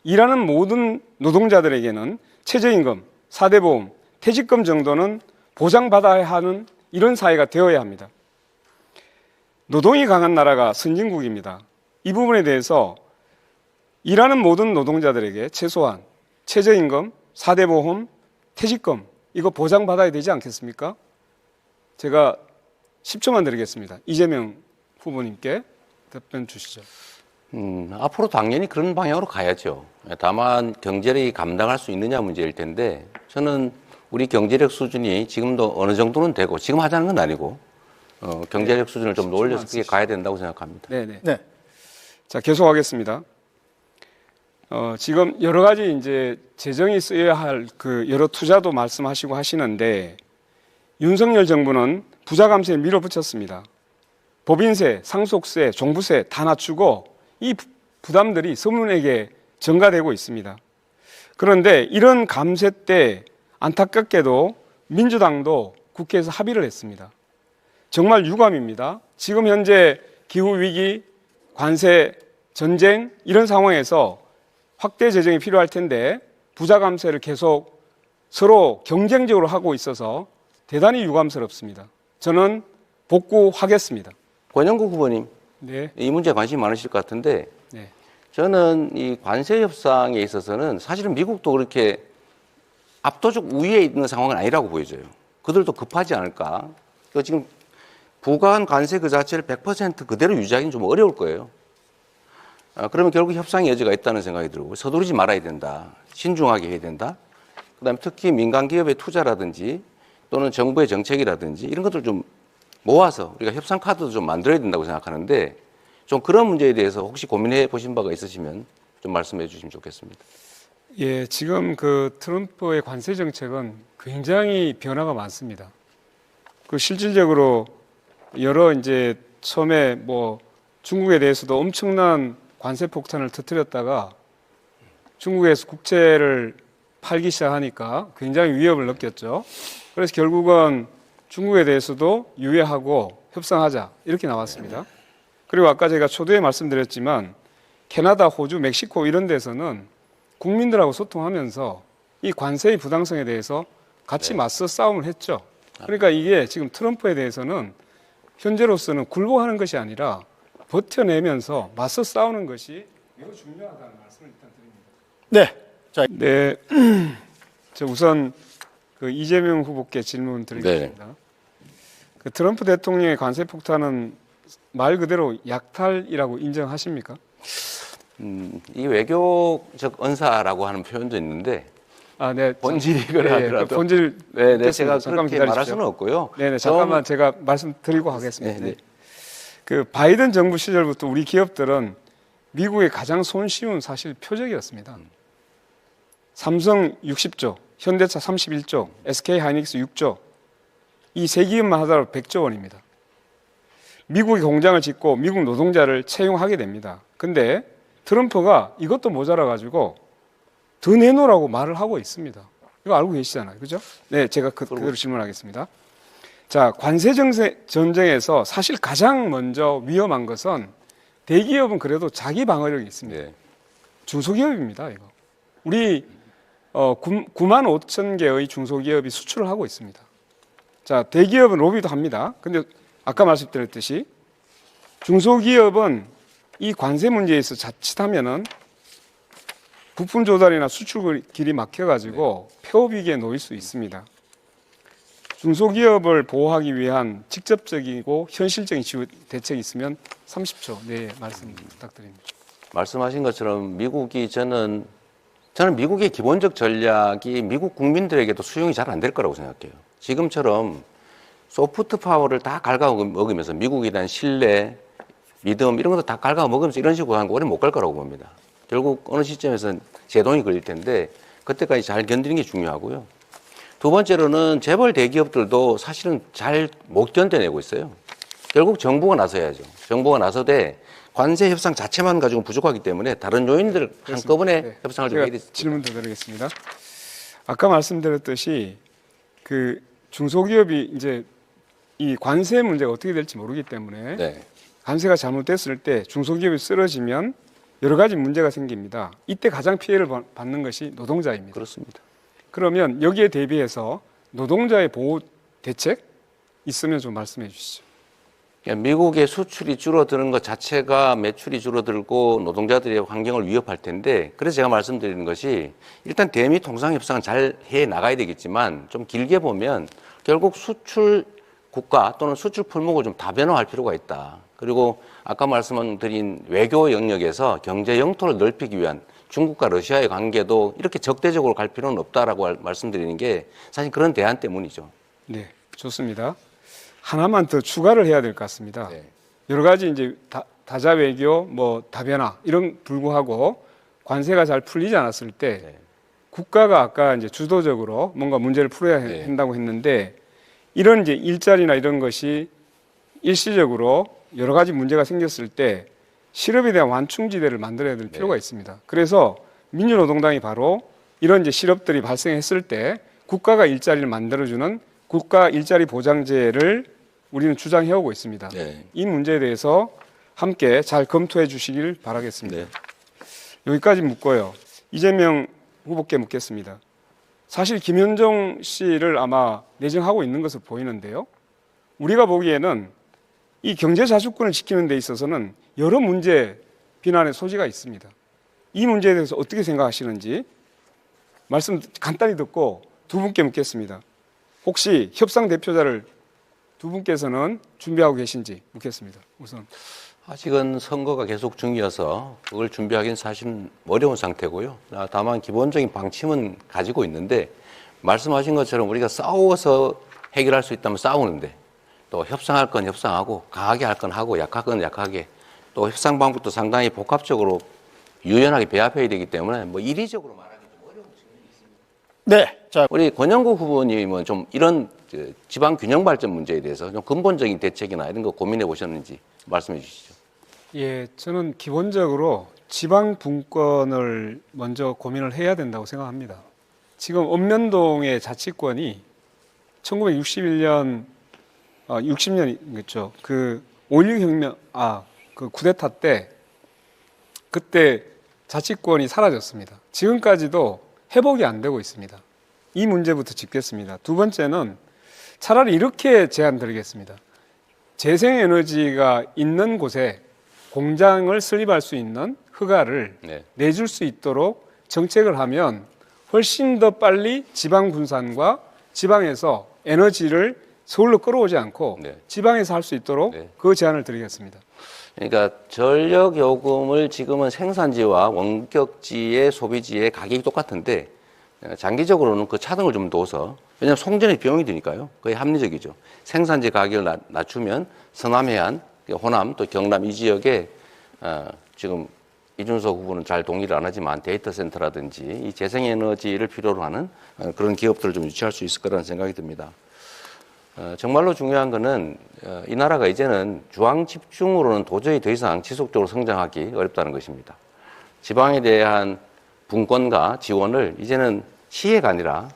일하는 모든 노동자들에게는 최저임금, 4대 보험, 퇴직금 정도는 보장받아야 하는 이런 사회가 되어야 합니다. 노동이 강한 나라가 선진국입니다. 이 부분에 대해서 일하는 모든 노동자들에게 최소한 최저임금, 4대 보험, 퇴직금 이거 보장받아야 되지 않겠습니까? 제가 10초만 드리겠습니다. 이재명 후보님께 답변 주시죠. 앞으로 당연히 그런 방향으로 가야죠. 다만 경제력이 감당할 수 있느냐 문제일 텐데 저는 우리 경제력 수준이 지금도 어느 정도는 되고 지금 하자는 건 아니고 경제력 수준을 좀 더 올려서 그게 가야 된다고 생각합니다. 네. 자, 계속하겠습니다. 지금 여러 가지 이제 재정이 쓰여야 할 그 여러 투자도 말씀하시고 하시는데 윤석열 정부는 부자 감세에 밀어붙였습니다. 법인세, 상속세, 종부세 다 낮추고 이 부담들이 서민에게 전가되고 있습니다. 그런데 이런 감세 때 안타깝게도 민주당도 국회에서 합의를 했습니다. 정말 유감입니다. 지금 현재 기후위기, 관세, 전쟁 이런 상황에서 확대 재정이 필요할 텐데 부자 감세를 계속 서로 경쟁적으로 하고 있어서 대단히 유감스럽습니다. 저는 복구하겠습니다. 권영국 후보님, 네. 이 문제에 관심이 많으실 것 같은데 네. 저는 이 관세 협상에 있어서는 사실은 미국도 그렇게 압도적 우위에 있는 상황은 아니라고 보여져요. 그들도 급하지 않을까. 지금 부과한 관세 그 자체를 100% 그대로 유지하기는 좀 어려울 거예요. 그러면 결국 협상의 여지가 있다는 생각이 들고 서두르지 말아야 된다. 신중하게 해야 된다. 그다음에 특히 민간 기업의 투자라든지 또는 정부의 정책이라든지 이런 것들 좀 모아서 우리가 협상 카드도 좀 만들어야 된다고 생각하는데 좀 그런 문제에 대해서 혹시 고민해 보신 바가 있으시면 좀 말씀해 주시면 좋겠습니다. 예, 지금 그 트럼프의 관세 정책은 굉장히 변화가 많습니다. 그 실질적으로 여러 이제 처음에 뭐 중국에 대해서도 엄청난 관세 폭탄을 터뜨렸다가 중국에서 국채를 팔기 시작하니까 굉장히 위협을 느꼈죠. 그래서 결국은 중국에 대해서도 유예하고 협상하자 이렇게 나왔습니다. 그리고 아까 제가 초두에 말씀드렸지만 캐나다, 호주, 멕시코 이런 데서는 국민들하고 소통하면서 이 관세의 부당성에 대해서 같이 맞서 싸움을 했죠. 그러니까 이게 지금 트럼프에 대해서는 현재로서는 굴복하는 것이 아니라 버텨내면서 맞서 싸우는 것이 매우 중요하다는 말씀을 일단 드립니다. 네. 자, 네, 저 우선 그 이재명 후보께 질문 드리겠습니다. 네. 그 트럼프 대통령의 관세 폭탄은 말 그대로 약탈이라고 인정하십니까? 이 외교적 언사라고 하는 표현도 있는데 네. 본질이 그러더라도 그 본질 네, 제가 잠깐 그렇게 말할 기다리십시오. 수는 없고요. 네네, 잠깐만 제가 말씀드리고 하겠습니다. 네. 그 바이든 정부 시절부터 우리 기업들은 미국의 가장 손쉬운 사실 표적이었습니다. 삼성 60조, 현대차 31조, SK 하이닉스 6조, 이 세 기업만 하더라도 100조 원입니다. 미국의 공장을 짓고 미국 노동자를 채용하게 됩니다. 근데 트럼프가 이것도 모자라가지고 더 내놓으라고 말을 하고 있습니다. 이거 알고 계시잖아요. 그죠? 네, 제가 그대로 질문하겠습니다. 자, 관세 전쟁에서 사실 가장 먼저 위험한 것은 대기업은 그래도 자기 방어력이 있습니다. 네. 중소기업입니다, 이거. 우리 9만 5천 개의 중소기업이 수출을 하고 있습니다. 자, 대기업은 로비도 합니다. 근데 아까 말씀드렸듯이 중소기업은 이 관세 문제에서 자칫하면은 부품 조달이나 수출 길이 막혀가지고 폐업위기에 놓일 수 있습니다. 중소기업을 보호하기 위한 직접적이고 현실적인 지원 대책이 있으면 30초 내에 말씀 부탁드립니다. 말씀하신 것처럼 미국이 저는 미국의 기본적 전략이 미국 국민들에게도 수용이 잘 안 될 거라고 생각해요. 지금처럼 소프트 파워를 다 갉아먹으면서 미국에 대한 신뢰, 믿음 이런 것도 다 갉아먹으면서 이런 식으로 하는 거 오래 못 갈 거라고 봅니다. 결국 어느 시점에서는 제동이 걸릴 텐데 그때까지 잘 견디는 게 중요하고요. 두 번째로는 재벌 대기업들도 사실은 잘 못 견뎌내고 있어요. 결국 정부가 나서야죠. 정부가 나서되 관세 협상 자체만 가지고 부족하기 때문에 다른 요인들 한꺼번에 협상을 좀 해야 되겠습니다. 질문 더 드리겠습니다. 아까 말씀드렸듯이 그 중소기업이 이제 이 관세 문제가 어떻게 될지 모르기 때문에 네. 관세가 잘못됐을 때 중소기업이 쓰러지면 여러 가지 문제가 생깁니다. 이때 가장 피해를 받는 것이 노동자입니다. 그렇습니다. 그러면 여기에 대비해서 노동자의 보호 대책 있으면 좀 말씀해 주시죠. 그러니까 미국의 수출이 줄어드는 것 자체가 매출이 줄어들고 노동자들의 환경을 위협할 텐데, 그래서 제가 말씀드리는 것이 일단 대미 통상 협상은 잘 해 나가야 되겠지만 좀 길게 보면 결국 수출 국가 또는 수출 품목을 좀 다변화할 필요가 있다. 그리고 아까 말씀드린 외교 영역에서 경제 영토를 넓히기 위한 중국과 러시아의 관계도 이렇게 적대적으로 갈 필요는 없다라고 말씀드리는 게 사실 그런 대안 때문이죠. 네, 좋습니다. 하나만 더 추가를 해야 될 것 같습니다. 네. 여러 가지 이제 다자 외교, 뭐 다변화 이런 불구하고 관세가 잘 풀리지 않았을 때 네. 국가가 아까 이제 주도적으로 뭔가 문제를 풀어야 네. 한다고 했는데 이런 이제 일자리나 이런 것이 일시적으로 여러 가지 문제가 생겼을 때 실업에 대한 완충지대를 만들어야 될 필요가 있습니다. 그래서 민주노동당이 바로 이런 이제 실업들이 발생했을 때 국가가 일자리를 만들어주는 국가 일자리 보장제를 우리는 주장해 오고 있습니다. 네. 이 문제에 대해서 함께 잘 검토해 주시길 바라겠습니다. 네. 여기까지 묻고요. 이재명 후보께 묻겠습니다. 사실 김현종 씨를 아마 내정하고 있는 것으로 보이는데요. 우리가 보기에는 이 경제자주권을 지키는 데 있어서는 여러 문제 비난의 소지가 있습니다. 이 문제에 대해서 어떻게 생각하시는지 말씀 간단히 듣고 두 분께 묻겠습니다. 혹시 협상 대표자를 두 분께서는 준비하고 계신지 묻겠습니다. 우선. 아직은 선거가 계속 중이어서 그걸 준비하기는 사실 어려운 상태고요. 다만 기본적인 방침은 가지고 있는데 말씀하신 것처럼 우리가 싸워서 해결할 수 있다면 싸우는데 또 협상할 건 협상하고 강하게 할 건 하고 약할 건 약하게 또 협상 방법도 상당히 복합적으로 유연하게 배합해야 되기 때문에 뭐 이리적으로 말하기 좀 어려운 측면이 있습니다. 네. 자, 우리 권영국 후보님은 좀 이런 지방 균형 발전 문제에 대해서 좀 근본적인 대책이나 이런 거 고민해 보셨는지 말씀해 주시죠. 예, 저는 기본적으로 지방 분권을 먼저 고민을 해야 된다고 생각합니다. 지금 읍면동의 자치권이 1961년, 60년이겠죠. 그 5.16 혁명, 그 쿠데타 때 그때 자치권이 사라졌습니다. 지금까지도 회복이 안 되고 있습니다. 이 문제부터 짚겠습니다. 두 번째는 차라리 이렇게 제안 드리겠습니다. 재생에너지가 있는 곳에 공장을 설립할 수 있는 허가를 네. 내줄 수 있도록 정책을 하면 훨씬 더 빨리 지방 분산과 지방에서 에너지를 서울로 끌어오지 않고 네. 지방에서 할 수 있도록 네. 그 제안을 드리겠습니다. 그러니까 전력 요금을 지금은 생산지와 원격지의 소비지의 가격이 똑같은데 장기적으로는 그 차등을 좀 둬서, 왜냐하면 송전이 비용이 드니까요. 거의 합리적이죠. 생산지 가격을 낮추면 서남 해안, 호남 또 경남 이 지역에 지금 이준석 후보는 잘 동의를 안 하지만 데이터 센터라든지 이 재생에너지를 필요로 하는 그런 기업들을 좀 유치할 수 있을 거라는 생각이 듭니다. 정말로 중요한 거는 이 나라가 이제는 주황 집중으로는 도저히 더 이상 지속적으로 성장하기 어렵다는 것입니다. 지방에 대한 분권과 지원을 이제는 시혜가 아니라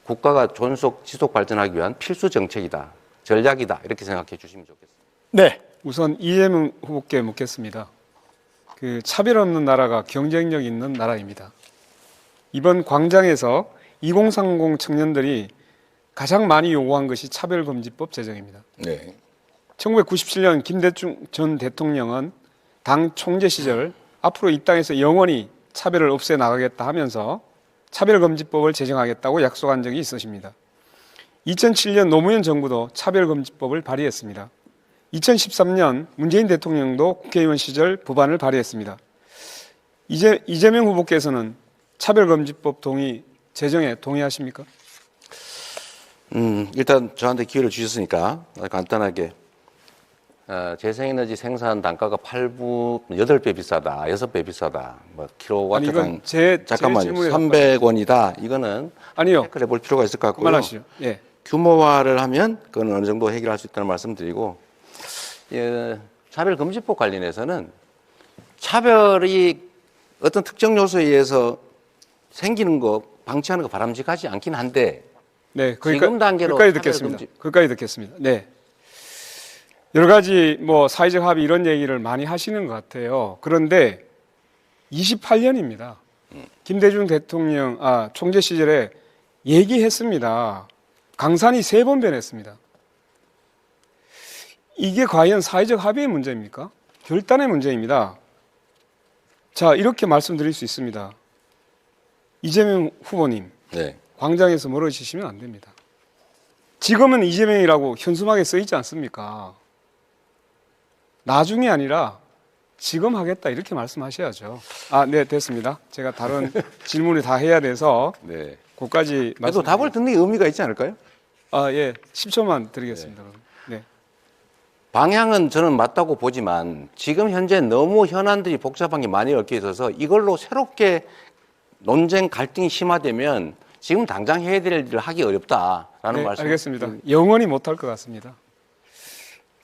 국가가 존속 지속 발전하기 위한 필수 정책이다, 전략이다 이렇게 생각해 주시면 좋겠습니다. 네. 우선 이재명 후보께 묻겠습니다. 그 차별 없는 나라가 경쟁력 있는 나라입니다. 이번 광장에서 2030 청년들이 가장 많이 요구한 것이 차별금지법 제정입니다. 네. 1997년 김대중 전 대통령은 당 총재 시절 앞으로 이 땅에서 영원히 차별을 없애 나가겠다 하면서 차별금지법을 제정하겠다고 약속한 적이 있으십니다. 2007년 노무현 정부도 차별금지법을 발의했습니다. 2013년 문재인 대통령도 국회의원 시절 법안을 발의했습니다. 이재명 후보께서는 차별금지법 제정에 동의하십니까? 일단 저한테 기회를 주셨으니까 간단하게 재생에너지 생산 단가가 8배 비싸다, 6배 비싸다, 뭐 킬로와트 이건 제 잠깐만요, 질문에 300원이다. 이거는 아니요. 체크를 해볼 필요가 있을 것 같고요. 그만하시죠. 예. 규모화를 하면 그건 어느 정도 해결할 수 있다는 말씀드리고, 차별금지법 관련해서는 차별이 어떤 특정 요소에 의해서 생기는 거 방치하는 거 바람직하지 않긴 한데, 네, 지금 단계로 거기까지 듣겠습니다. 거기까지 듣겠습니다. 네. 여러 가지 뭐 사회적 합의 이런 얘기를 많이 하시는 것 같아요. 그런데 28년입니다. 김대중 대통령, 총재 시절에 얘기했습니다. 강산이 3번 변했습니다. 이게 과연 사회적 합의의 문제입니까? 결단의 문제입니다. 자, 이렇게 말씀드릴 수 있습니다. 이재명 후보님, 네. 광장에서 멀어지시면 안 됩니다. 지금은 이재명이라고 현수막에 써 있지 않습니까? 나중이 아니라 지금 하겠다 이렇게 말씀하셔야죠. 네, 됐습니다. 제가 다른 질문을 다 해야 돼서 네. 그까지 그래도 답을 듣는 게 의미가 있지 않을까요? 예, 10초만 드리겠습니다. 네. 방향은 저는 맞다고 보지만 지금 현재 너무 현안들이 복잡한 게 많이 얽혀 있어서 이걸로 새롭게 논쟁 갈등이 심화되면 지금 당장 해야 될 일을 하기 어렵다라는 네, 말씀. 알겠습니다. 영원히 못할 것 같습니다.